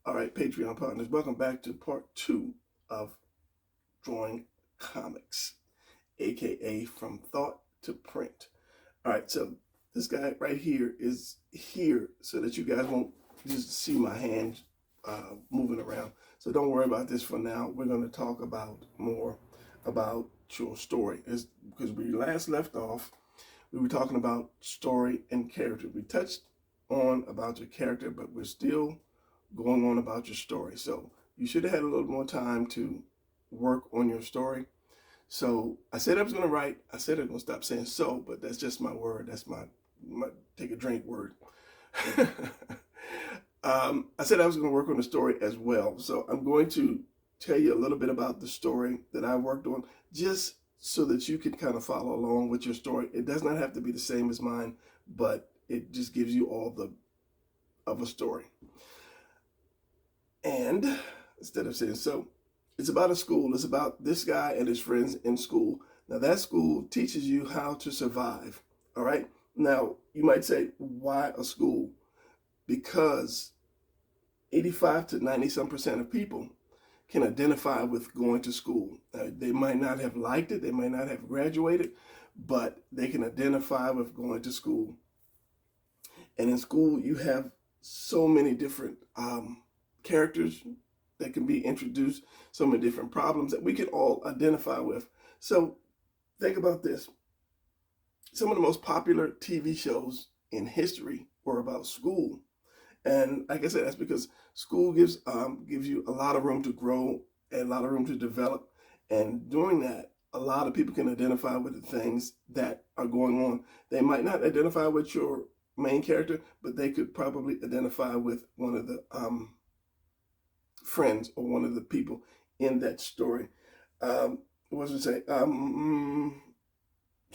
All right, Patreon partners, welcome back to part 2 of Drawing Comics, aka From Thought to Print. All right, so this guy right here is here so that you guys won't just see my hands moving around. So don't worry about this for now. We're going to talk about more about your story. Because we last left off, we were talking about story and character. We touched on about your character, but we're still going on about your story. So you should have had a little more time to work on your story. So I said I was going to write. I said I'm going to stop saying so, but that's just my word. That's my take a drink word. I said I was going to work on the story as well. So I'm going to tell you a little bit about the story that I worked on, just so that you can kind of follow along with your story. It does not have to be the same as mine, but it just gives you all of a story. And instead of saying so, it's about a school. It's about this guy and his friends in school. Now, that school teaches you how to survive. All right. Now, you might say, why a school? Because 85 to 90% of people can identify with going to school. They might not have liked it, they might not have graduated, but they can identify with going to school. And in school, you have so many different characters that can be introduced, so many different problems that we can all identify with. So think about this. Some of the most popular TV shows in history were about school. And like I said, that's because school gives you a lot of room to grow and a lot of room to develop. And doing that, a lot of people can identify with the things that are going on. They might not identify with your main character, but they could probably identify with one of the friends or one of the people in that story. What does it say? Some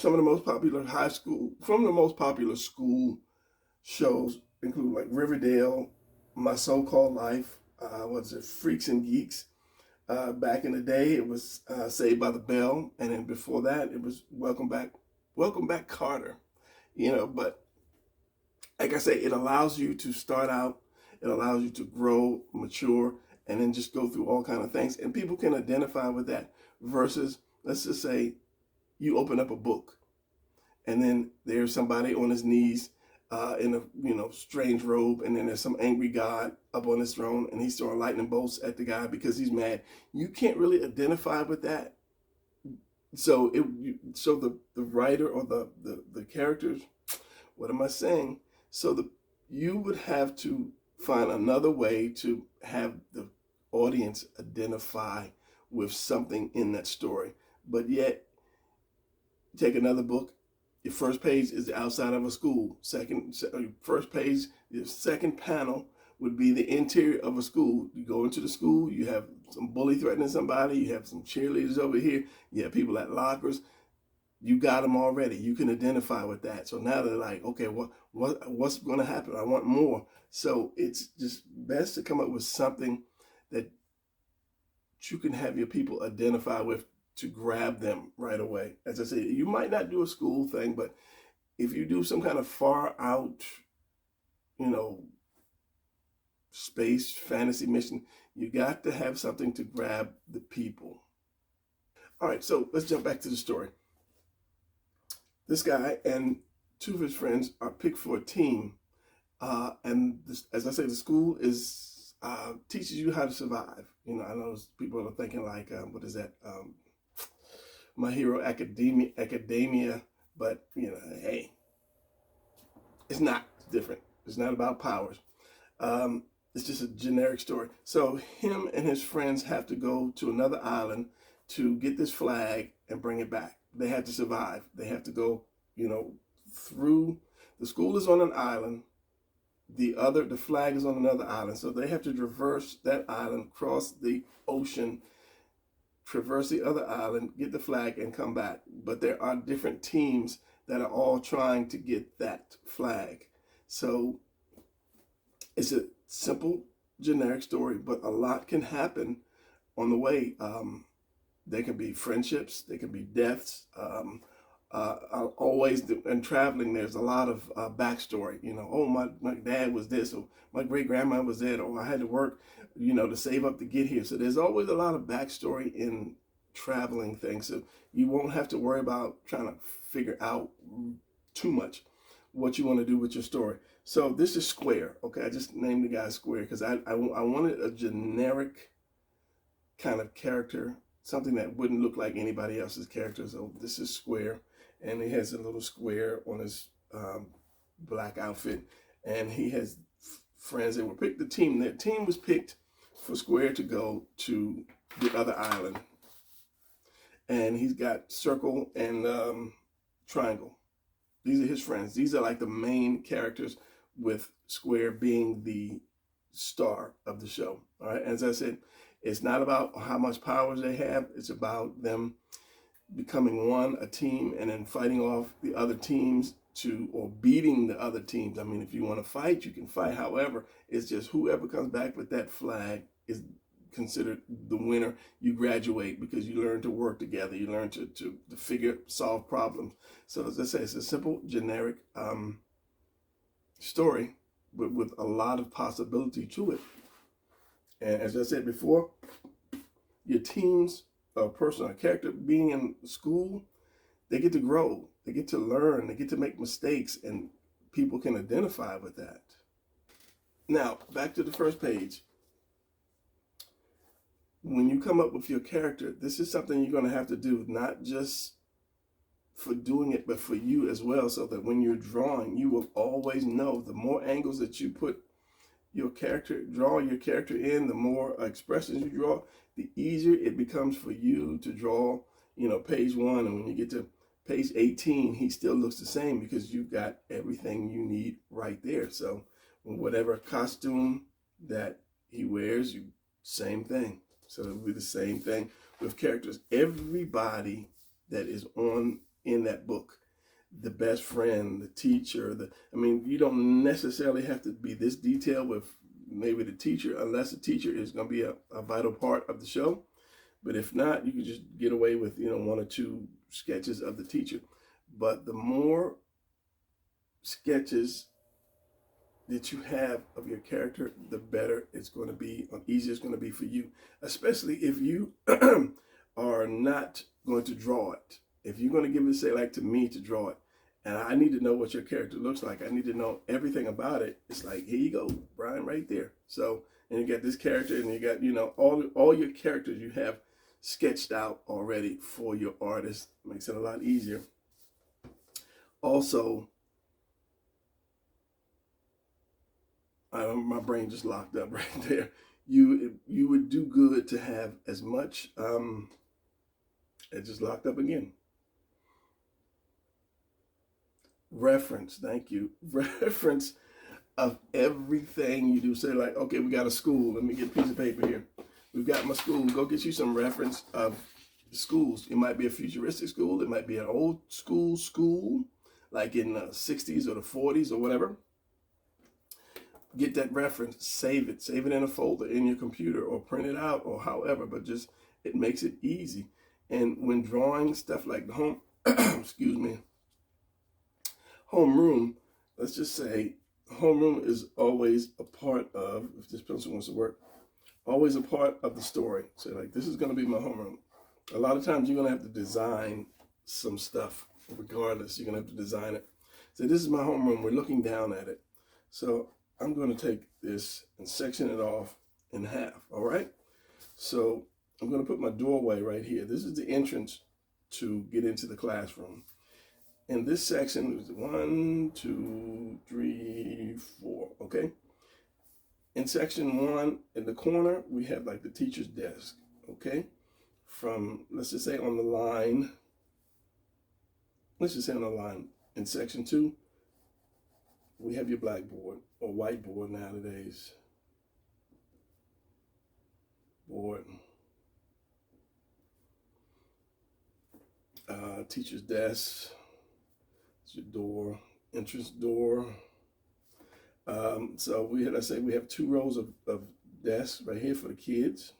of the most popular school shows include like Riverdale, My So-Called Life, Freaks and Geeks. Back in the day, it was Saved by the Bell, and then before that, it was Welcome Back, Carter. But like I say, it allows you to start out, it allows you to grow, mature, and then just go through all kind of things, and people can identify with that. Versus, let's just say, you open up a book, and then there's somebody on his knees in a strange robe, and then there's some angry god up on his throne, and he's throwing lightning bolts at the guy because he's mad. You can't really identify with that. So the writer or the characters, what am I saying? So you would have to find another way to have the audience identify with something in that story, but yet take another book. Your first page is the outside of a school. First page, your second panel would be the interior of a school. You go into the school, you have some bully threatening somebody, you have some cheerleaders over here, you have people at lockers. You got them already. You can identify with that. So now they're like, okay, what's going to happen? I want more. So it's just best to come up with something that you can have your people identify with to grab them right away. As I said, you might not do a school thing, but if you do some kind of far out, you know, space fantasy mission, you got to have something to grab the people. All right, so let's jump back to the story. This guy and two of his friends are picked for a team, and this, as I say, the school teaches you how to survive. I know people are thinking like, what is that? My Hero Academia, but hey, it's not. It's different. It's not about powers. It's just a generic story. So him and his friends have to go to another island to get this flag and bring it back. They have to survive. They have to go, through. The school is on an island. The flag is on another island. So they have to traverse that island, cross the ocean, traverse the other island, get the flag, and come back. But there are different teams that are all trying to get that flag. So it's a simple, generic story, but a lot can happen on the way. There can be friendships, there can be deaths, I'll always do, and traveling, there's a lot of backstory. Oh, my dad was this, or my great grandma was that, or I had to work, to save up to get here. So there's always a lot of backstory in traveling things. So you won't have to worry about trying to figure out too much what you want to do with your story. So this is Square. Okay, I just named the guy Square because I wanted a generic kind of character, something that wouldn't look like anybody else's character. So this is Square, and he has a little square on his black outfit, and he has friends that were picked. The team was picked for Square to go to the other island, and he's got Circle and Triangle. These are his friends. These are like the main characters, with Square being the star of the show. All right, as I said, it's not about how much powers they have. It's about them becoming one, a team, and then fighting off the other teams or beating the other teams. I mean, if you want to fight, you can fight. However, it's just whoever comes back with that flag is considered the winner. You graduate because you learn to work together. You learn to solve problems. So as I say, it's a simple, generic story, but with a lot of possibility to it. And as I said before, your teams, a person, a character being in school, they get to grow, they get to learn, they get to make mistakes, and people can identify with that. Now, back to the first page. When you come up with your character, this is something you're going to have to do, not just for doing it, but for you as well, so that when you're drawing, you will always know the more angles that you put draw your character in, the more expressions you draw, the easier it becomes for you to draw, page 1. And when you get to page 18, he still looks the same because you've got everything you need right there. So whatever costume that he wears, same thing. So it'll be the same thing with characters. Everybody that is in that book, the best friend, the teacher, you don't necessarily have to be this detailed with maybe the teacher, unless the teacher is going to be a vital part of the show. But if not, you can just get away with, 1 or 2 sketches of the teacher. But the more sketches that you have of your character, the better it's going to be, or easier it's going to be for you, especially if you are not going to draw it. If you're going to give it, say, like to me to draw it, and I need to know what your character looks like, I need to know everything about it. It's like, here you go, Brian, right there. So, and you got this character, and you got, all your characters you have sketched out already for your artist. Makes it a lot easier. Also, my brain just locked up right there. You would do good to have as much, it just locked up again. Reference, thank you. Reference of everything you do. Say like, okay, we got a school. Let me get a piece of paper here. We've got my school. Go get you some reference of schools. It might be a futuristic school. It might be an old school, like in the 60s or the 40s or whatever. Get that reference, save it in a folder in your computer, or print it out, or however, but just, it makes it easy. And when drawing stuff like the homeroom, let's just say homeroom is always a part of, if this pencil wants to work, always a part of the story. So like, this is going to be my homeroom. A lot of times you're going to have to design some stuff regardless. You're going to have to design it. So this is my homeroom. We're looking down at it. So I'm going to take this and section it off in half, all right? So I'm going to put my doorway right here. This is the entrance to get into the classroom. And this section is 1, 2, 3, 4, okay? In section 1, in the corner, we have like the teacher's desk, okay? From, let's just say on the line, in section 2, we have your blackboard, or whiteboard nowadays. Board. Teacher's desk. It's your door, entrance door. So we have 2 rows of desks right here for the kids,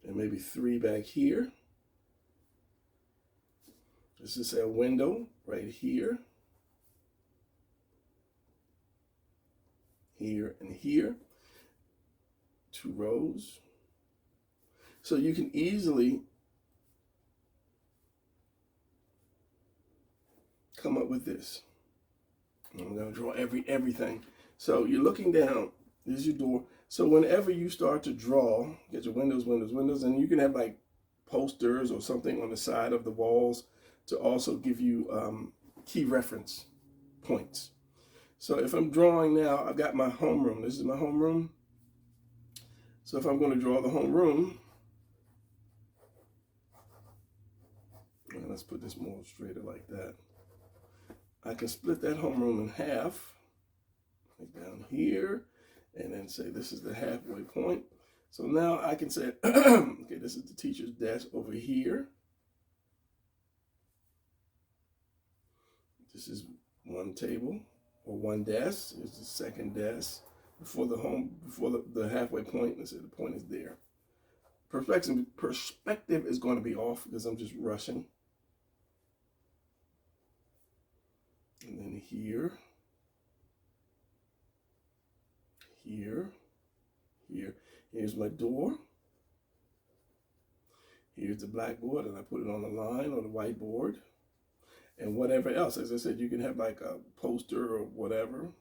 and maybe 3 back here. This is a window right here, here, and here. 2 rows. So you can easily come up with this. I'm going to draw everything. So you're looking down. This is your door. So whenever you start to draw, get your windows, and you can have like posters or something on the side of the walls to also give you key reference points. So if I'm drawing now, I've got my homeroom. This is my homeroom. So if I'm going to draw the homeroom, let's put this more straighter like that. I can split that homeroom in half, like down here, and then say this is the halfway point. So now I can say, okay, this is the teacher's desk over here. This is one table or one desk. It's the second desk before the halfway point. Let's say the point is there. Perspective is going to be off because I'm just rushing. And then here, here's my door. Here's the blackboard, and I put it on the line or the whiteboard. And whatever else, as I said, you can have like a poster or whatever.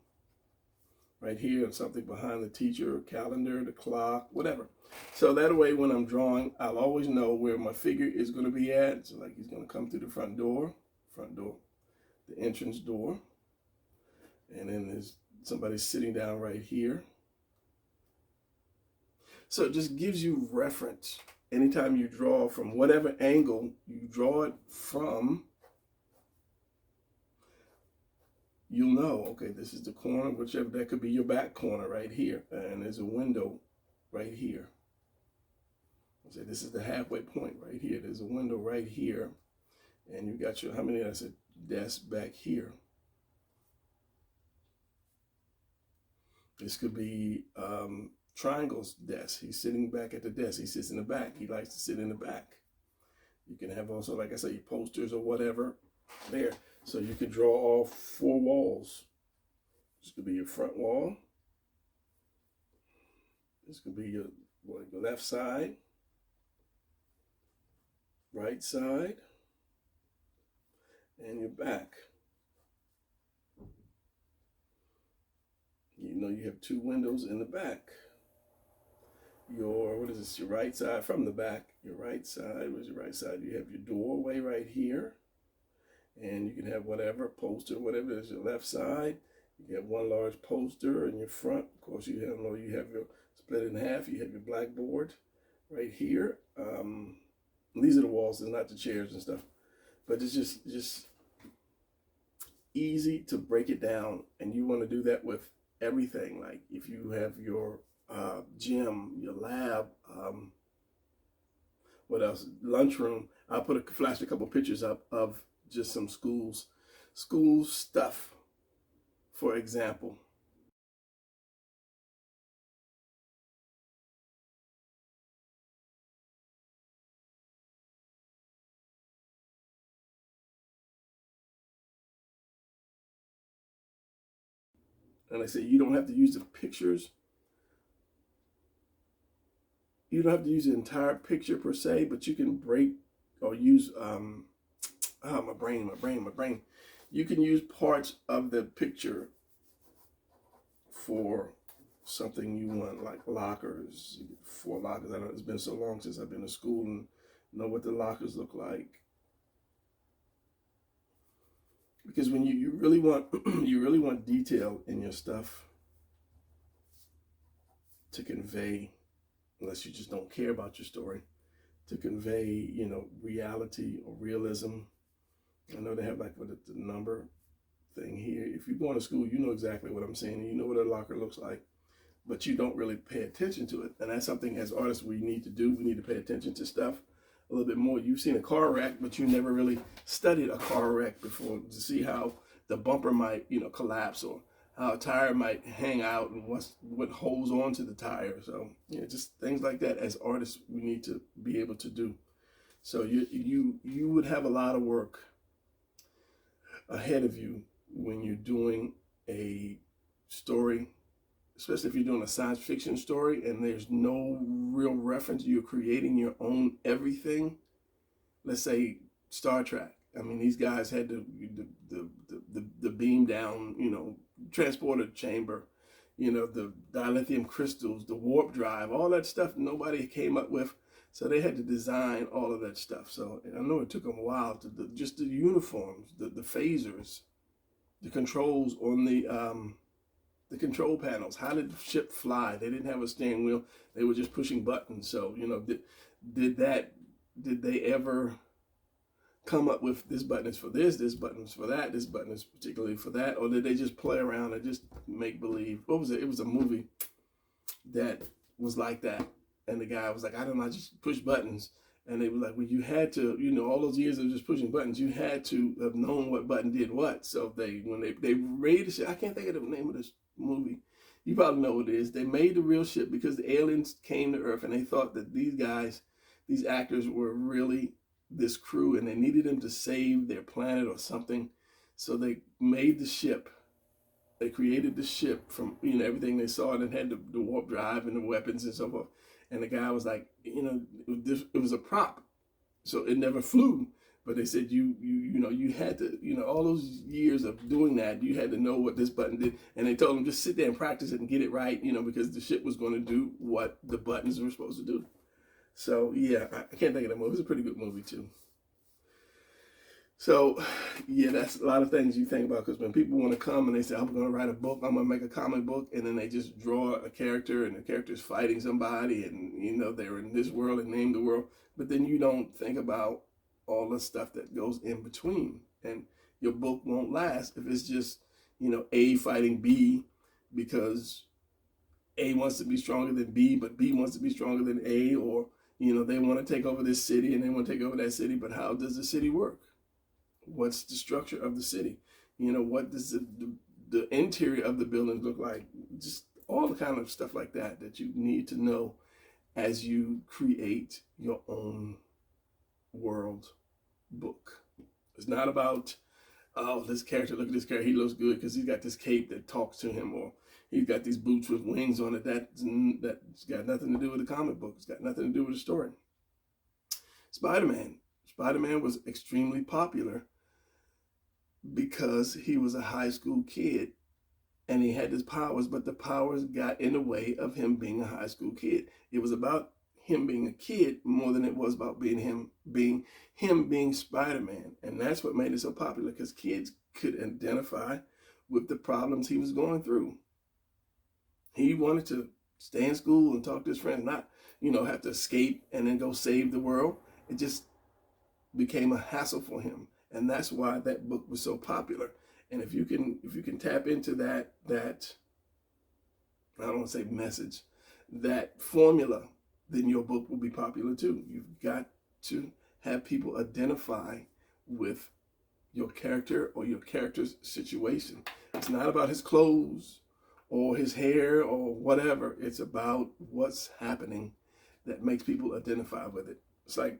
Right here, and something behind the teacher, calendar, the clock, whatever. So that way, when I'm drawing, I'll always know where my figure is going to be at. So like he's going to come through the front door, the entrance door. And then there's somebody sitting down right here. So it just gives you reference. Anytime you draw from whatever angle you draw it from, you'll know, okay, this is the corner, whichever, that could be your back corner right here. And there's a window right here. So this is the halfway point right here. There's a window right here. And you got your, how many, I said, desks back here. This could be Triangle's desk. He's sitting back at the desk. He sits in the back. He likes to sit in the back. You can have also, like I say, posters or whatever there. So you could draw all 4 walls. This could be your front wall. This could be your left side, right side, and your back. You know you have 2 windows in the back. Your, what is this, your right side from the back. Your right side, where's your right side? You have your doorway right here. And you can have whatever, poster, whatever. There's your left side. You have 1 large poster in your front. Of course, you have your split in half. You have your blackboard right here. These are the walls, it's not the chairs and stuff. But it's just easy to break it down. And you want to do that with everything. Like if you have your gym, your lab, what else? Lunchroom. I'll flash a couple pictures up of just some school stuff, for example. And I say you don't have to use the pictures. You don't have to use the entire picture per se, but you can break or use my brain. You can use parts of the picture for something you want, like lockers. 4 lockers. I know it's been so long since I've been to school and know what the lockers look like. Because when you really want you really want detail in your stuff to convey, unless you just don't care about your story, to convey, you know, reality or realism. I know they have like the number thing here. If you're going to school, you know exactly what I'm saying. You know what a locker looks like, but you don't really pay attention to it. And that's something as artists we need to do. We need to pay attention to stuff a little bit more. You've seen a car wreck, but you never really studied a car wreck before to see how the bumper might, you know, collapse, or how a tire might hang out and what holds on to the tire. So, you know, just things like that as artists we need to be able to do. So you would have a lot of work ahead of you when you're doing a story, especially if you're doing a science fiction story and there's no real reference. You're creating your own everything. Let's say Star Trek. I mean, these guys had the beam down, transporter chamber, the dilithium crystals, the warp drive, all that stuff nobody came up with. So they had to design all of that stuff. So I know it took them a while to just the uniforms, the phasers, the controls on the control panels. How did the ship fly? They didn't have a steering wheel. They were just pushing buttons. So, did they ever come up with this button is for this button is for that, this button is particularly for that? Or did they just play around and just make believe? What was it? It was a movie that was like that. And the guy was like, I don't know, I just push buttons. And they were like, well, you had to, all those years of just pushing buttons, you had to have known what button did what. So when they made the ship, I can't think of the name of this movie. You probably know what it is. They made the real ship because the aliens came to Earth and they thought that these guys, these actors were really this crew and they needed them to save their planet or something. So they made the ship. They created the ship from, everything they saw, and it had the warp drive and the weapons and so forth. And the guy was like, it was a prop, so it never flew. But they said you had to, all those years of doing that, you had to know what this button did. And they told him just sit there and practice it and get it right, because the ship was going to do what the buttons were supposed to do. So yeah, I can't think of that movie. It was a pretty good movie too. So yeah, that's a lot of things you think about, because when people want to come and they say, I'm going to write a book, I'm going to make a comic book, and then they just draw a character and the character's fighting somebody and, they're in this world and name the world. But then you don't think about all the stuff that goes in between. And your book won't last if it's just, A fighting B because A wants to be stronger than B, but B wants to be stronger than A, or, they want to take over this city and they want to take over that city, but how does the city work? What's the structure of the city? What does the interior of the buildings look like? Just all the kind of stuff like that you need to know as you create your own world book. It's not about, oh, this character, look at this character, he looks good because he's got this cape that talks to him, or he's got these boots with wings on it. That's got nothing to do with the comic book. It's got nothing to do with the story. Spider-Man. Spider-Man was extremely popular because he was a high school kid and he had his powers, but the powers got in the way of him being a high school kid. It was about him being a kid more than it was about him being Spider-Man. And that's what made it so popular, because kids could identify with the problems he was going through. He wanted to stay in school and talk to his friends, not, have to escape and then go save the world. It just became a hassle for him. And that's why that book was so popular. And if you can tap into that I don't want to say message, that formula, then your book will be popular too. You've got to have people identify with your character or your character's situation. It's not about his clothes or his hair or whatever. It's about what's happening that makes people identify with it. It's like,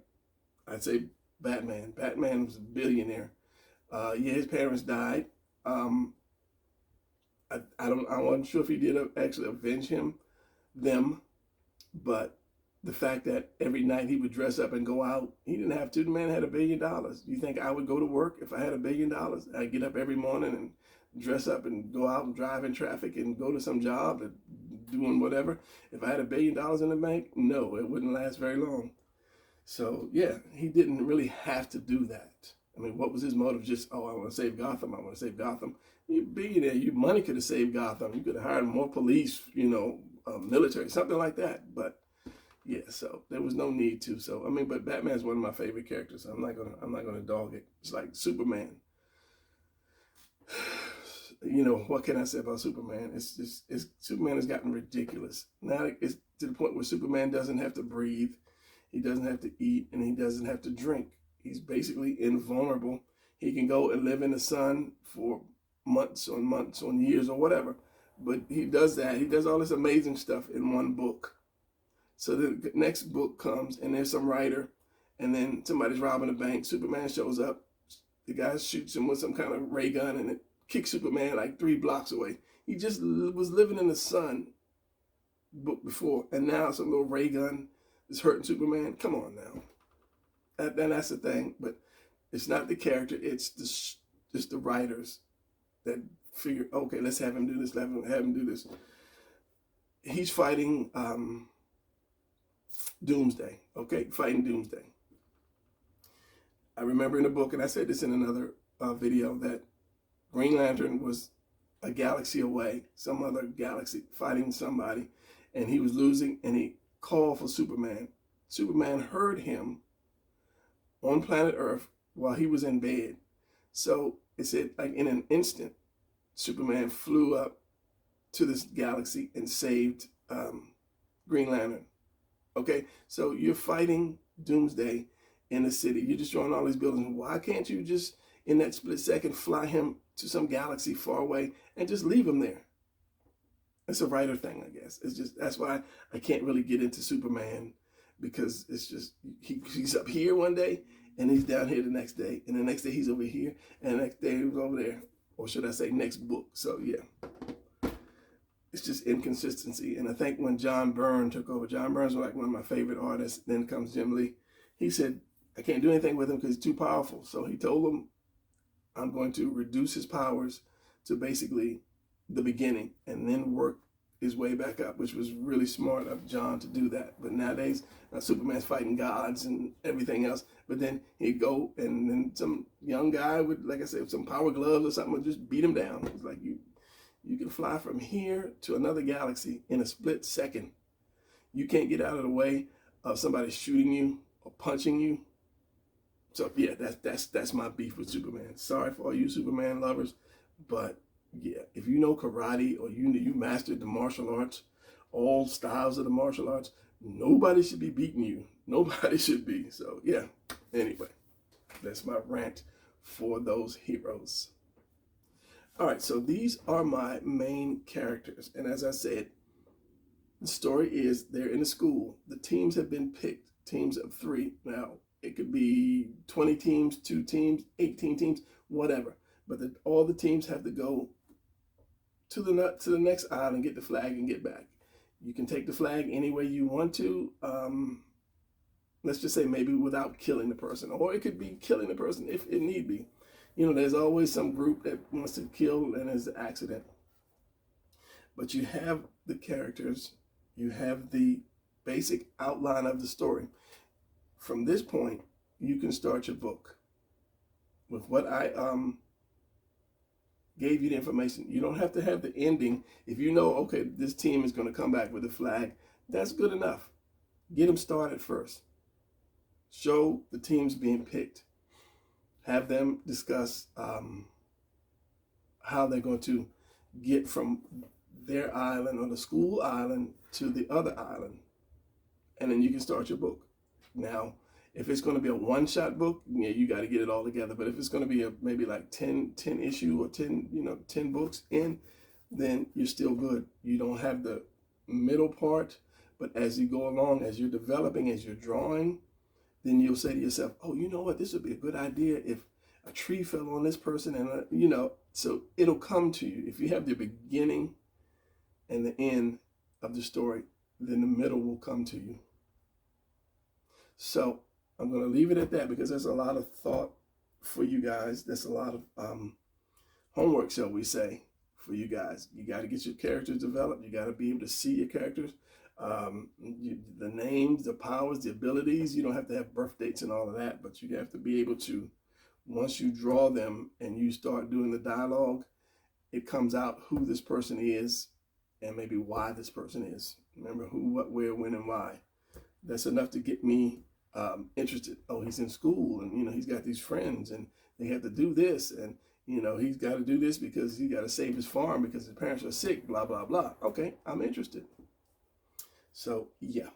I'd say Batman. Batman was a billionaire. His parents died. I wasn't sure if he did actually avenge them, but the fact that every night he would dress up and go out, he didn't have to. The man had $1 billion. You think I would go to work if I had $1 billion? I'd get up every morning and dress up and go out and drive in traffic and go to some job and doing whatever. If I had $1 billion in the bank, no, it wouldn't last very long. So yeah, he didn't really have to do that. I mean, what was his motive? Just, oh, I want to save Gotham. I want to save Gotham. You're a billionaire. Your money could have saved Gotham. You could have hired more police, military, something like that. But yeah, so there was no need to. So I mean, but Batman's one of my favorite characters. I'm not gonna dog it. It's like Superman. What can I say about Superman? It's Superman has gotten ridiculous. Now it's to the point where Superman doesn't have to breathe. He doesn't have to eat, and he doesn't have to drink. He's basically invulnerable. He can go and live in the sun for months on years or whatever. But he does that. He does all this amazing stuff in one book. So the next book comes, and there's some writer, and then somebody's robbing a bank. Superman shows up, The guy shoots him with some kind of ray gun and it kicks Superman like 3 blocks away. He just was living in the sun before, and now some little ray gun is hurting Superman. Come on now. That's the thing, but it's not the character. It's the writers that figure, okay, let's have him do this, have him do this. He's fighting Doomsday, okay? Fighting Doomsday. I remember in the book, and I said this in another video, that Green Lantern was a galaxy away, some other galaxy, fighting somebody, and he was losing, and he called for Superman. Superman heard him on planet Earth while he was in bed. So it said, like in an instant, Superman flew up to this galaxy and saved Green Lantern. Okay, so you're fighting Doomsday in the city. You're destroying all these buildings. Why can't you just, in that split second, fly him to some galaxy far away and just leave him there? It's a writer thing, I guess. It's just, that's why I can't really get into Superman, because it's just, he's up here one day and he's down here the next day, and the next day he's over here, and the next day he was over there, or should I say next book. So yeah, it's just inconsistency. And I think when John Byrne took over, John Byrne's like one of my favorite artists, then comes Jim Lee, he said, I can't do anything with him because he's too powerful. So he told him, I'm going to reduce his powers to basically the beginning and then work his way back up, which was really smart of John to do that. But nowadays, Superman's fighting gods and everything else. But then he'd go, and then some young guy would, like I said, some power gloves or something, would just beat him down. It's like, you can fly from here to another galaxy in a split second. You can't get out of the way of somebody shooting you or punching you. So yeah, that's my beef with Superman. Sorry for all you Superman lovers, but yeah, if you know karate or you mastered the martial arts, all styles of the martial arts, nobody should be beating you. Nobody should be. So yeah, anyway, that's my rant for those heroes. All right, so these are my main characters. And as I said, the story is they're in a school. The teams have been picked, teams of 3. Now, it could be 20 teams, 2 teams, 18 teams, whatever. But all the teams have to go to the next island, get the flag, and get back. You can take the flag any way you want to. Let's just say maybe without killing the person, or it could be killing the person if it need be. You know, there's always some group that wants to kill, and there's an accident. But you have the characters, you have the basic outline of the story. From this point, you can start your book with what I gave you the information. You don't have to have the ending. If you know, okay, this team is going to come back with a flag, that's good enough. Get them started first. Show the teams being picked. Have them discuss how they're going to get from their island or the school island to the other island. And then you can start your book. Now, if it's going to be a one-shot book, yeah, you got to get it all together. But if it's going to be maybe like 10 issue or 10 books in, then you're still good. You don't have the middle part, but as you go along, as you're developing, as you're drawing, then you'll say to yourself, oh, you know what? This would be a good idea if a tree fell on this person, and so it'll come to you. If you have the beginning and the end of the story, then the middle will come to you. So I'm going to leave it at that, because there's a lot of thought for you guys. There's a lot of homework, shall we say, for you guys. You got to get your characters developed. You got to be able to see your characters, the names, the powers, the abilities. You don't have to have birth dates and all of that, but you have to be able to, once you draw them and you start doing the dialogue, it comes out who this person is and maybe why this person is. Remember who, what, where, when, and why. That's enough to get me interested. Oh, he's in school, and he's got these friends, and they have to do this, and he's got to do this because he got to save his farm because his parents are sick, blah blah blah. Okay, I'm interested. So yeah,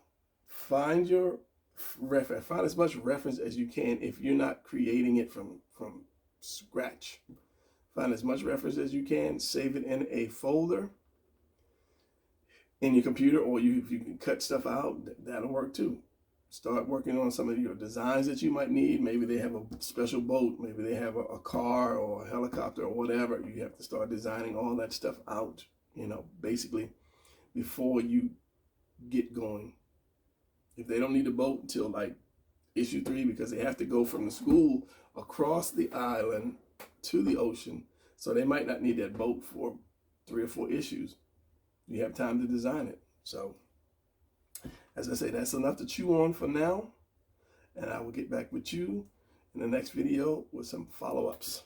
find your reference. Find as much reference as you can if you're not creating it from scratch. Find as much reference as you can. Save it in a folder in your computer, or if you can cut stuff out, that'll work too. Start working on some of your designs that you might need. Maybe they have a special boat. Maybe they have a car or a helicopter or whatever. You have to start designing all that stuff out, basically before you get going. If they don't need a boat until like issue 3, because they have to go from the school across the island to the ocean, so they might not need that boat for 3 or 4 issues. You have time to design it. So as I say, that's enough to chew on for now, and I will get back with you in the next video with some follow-ups.